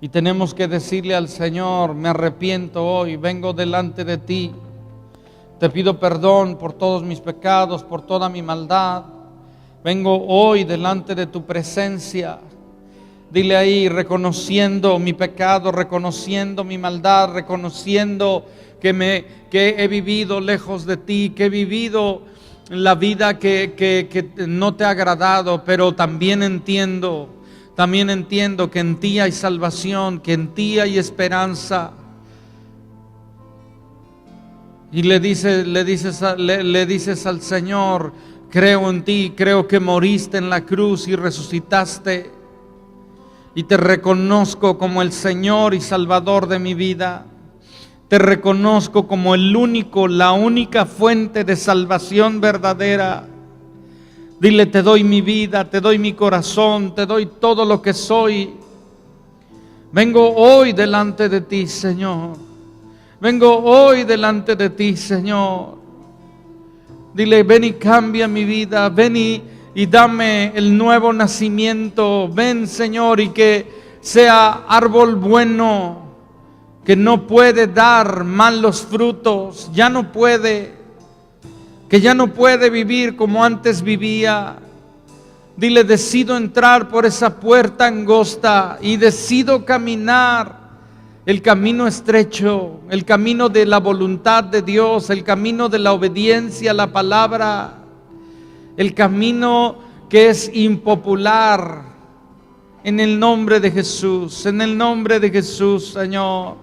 Y tenemos que decirle al Señor, me arrepiento hoy, vengo delante de ti. Te pido perdón por todos mis pecados, por toda mi maldad. Vengo hoy delante de tu presencia. Dile ahí, reconociendo mi pecado, reconociendo mi maldad, reconociendo que he vivido lejos de ti, que he vivido la vida que no te ha agradado, pero también entiendo que en ti hay salvación, que en ti hay esperanza. Y le dices al Señor, creo en ti, creo que moriste en la cruz y resucitaste. Y te reconozco como el Señor y Salvador de mi vida. Te reconozco como la única fuente de salvación verdadera. Dile, te doy mi vida, te doy mi corazón, te doy todo lo que soy. Vengo hoy delante de ti, Señor. Vengo hoy delante de ti, Señor. Dile, ven y cambia mi vida, ven y dame el nuevo nacimiento. Ven, Señor, y que sea árbol bueno, que no puede dar malos frutos, que ya no puede vivir como antes vivía. Dile, decido entrar por esa puerta angosta y decido caminar el camino estrecho, el camino de la voluntad de Dios, el camino de la obediencia a la palabra, el camino que es impopular. En el nombre de Jesús, en el nombre de Jesús, Señor.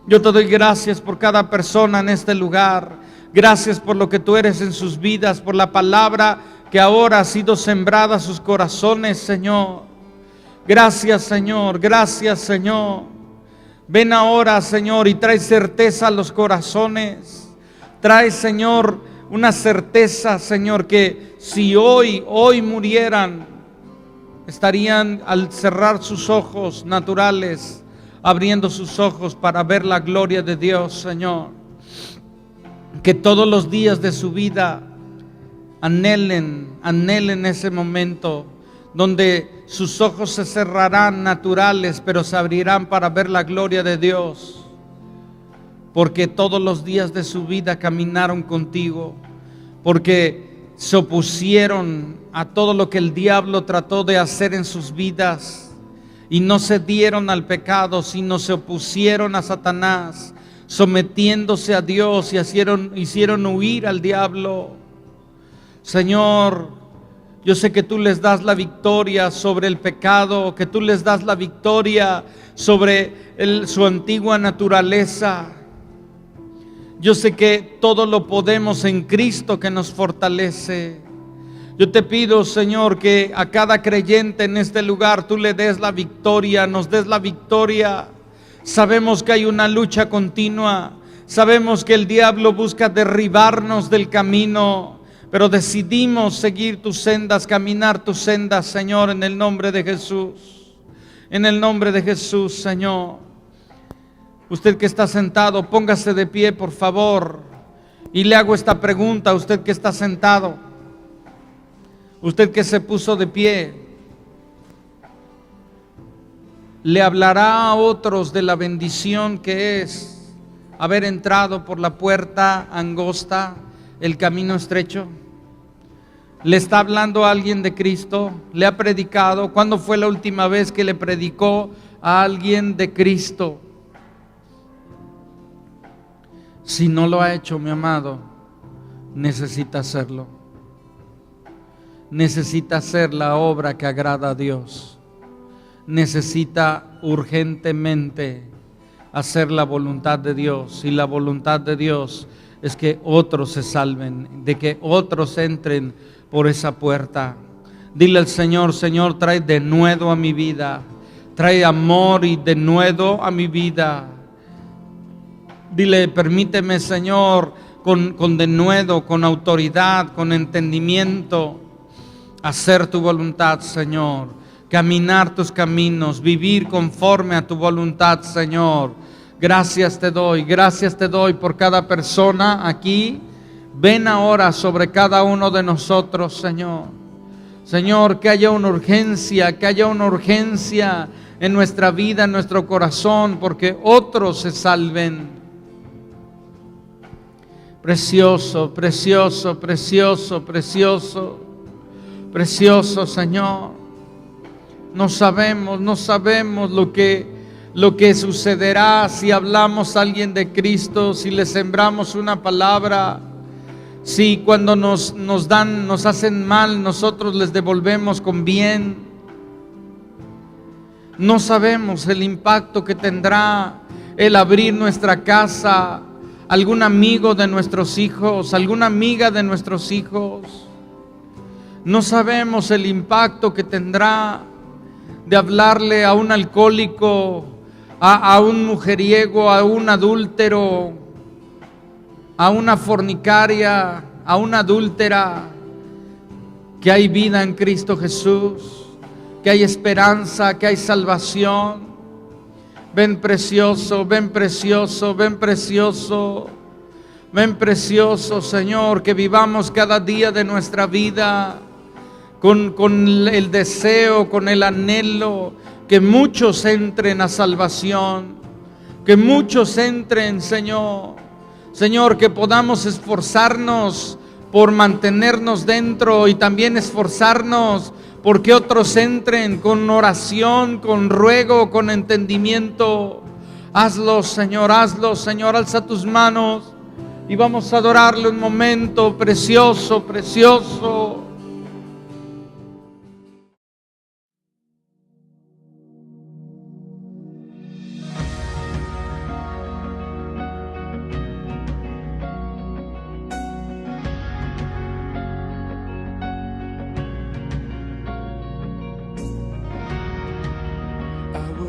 Yo te doy gracias por cada persona en este lugar. Gracias por lo que tú eres en sus vidas, por la palabra que ahora ha sido sembrada en sus corazones, Señor. Gracias, Señor, gracias, Señor. Ven ahora, Señor, y trae certeza a los corazones. Trae, Señor, una certeza, Señor, que si hoy murieran, estarían al cerrar sus ojos naturales, abriendo sus ojos para ver la gloria de Dios, Señor. Que todos los días de su vida anhelen ese momento donde sus ojos se cerrarán naturales, pero se abrirán para ver la gloria de Dios. Porque todos los días de su vida caminaron contigo, porque se opusieron a todo lo que el diablo trató de hacer en sus vidas y no cedieron al pecado, sino se opusieron a Satanás, sometiéndose a Dios, y hicieron huir al diablo. Señor, yo sé que tú les das la victoria sobre el pecado, que tú les das la victoria sobre su antigua naturaleza. Yo sé que todo lo podemos en Cristo que nos fortalece. Yo te pido, Señor, que a cada creyente en este lugar tú le des la victoria, nos des la victoria. Sabemos que hay una lucha continua, sabemos que el diablo busca derribarnos del camino, pero decidimos seguir tus sendas, caminar tus sendas, Señor, en el nombre de Jesús. En el nombre de Jesús, Señor. Usted que está sentado, póngase de pie, por favor. Y le hago esta pregunta a usted que está sentado, usted que se puso de pie, ¿le hablará a otros de la bendición que es haber entrado por la puerta angosta, el camino estrecho? ¿Le está hablando a alguien de Cristo? ¿Le ha predicado? ¿Cuándo fue la última vez que le predicó a alguien de Cristo? Si no lo ha hecho, mi amado, necesita hacerlo. Necesita hacer la obra que agrada a Dios. Necesita urgentemente hacer la voluntad de Dios. Y la voluntad de Dios es que otros se salven, de que otros entren por esa puerta. Dile al Señor: Señor, trae denuedo a mi vida, trae amor y denuedo a mi vida. Dile: permíteme, Señor, con denuedo, con autoridad, con entendimiento, hacer tu voluntad, Señor, caminar tus caminos, vivir conforme a tu voluntad, Señor. Gracias te doy por cada persona aquí. Ven ahora sobre cada uno de nosotros, Señor. Señor, que haya una urgencia en nuestra vida, en nuestro corazón, porque otros se salven. Precioso, precioso, precioso, precioso, precioso, Señor. No sabemos lo que sucederá si hablamos a alguien de Cristo, si le sembramos una palabra. Si cuando nos hacen mal, nosotros les devolvemos con bien. No sabemos el impacto que tendrá el abrir nuestra casa a algún amigo de nuestros hijos, alguna amiga de nuestros hijos. No sabemos el impacto que tendrá de hablarle a un alcohólico, a un mujeriego, a un adúltero, a una fornicaria, a una adúltera, que hay vida en Cristo Jesús, que hay esperanza, que hay salvación. Ven precioso, ven precioso, ven precioso, ven precioso, Señor, que vivamos cada día de nuestra vida con el deseo, con el anhelo, que muchos entren a salvación, que muchos entren, Señor. Señor, que podamos esforzarnos por mantenernos dentro y también esforzarnos porque otros entren con oración, con ruego, con entendimiento. Hazlo, Señor, alza tus manos y vamos a adorarle un momento. Precioso, precioso.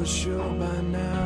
Sure by now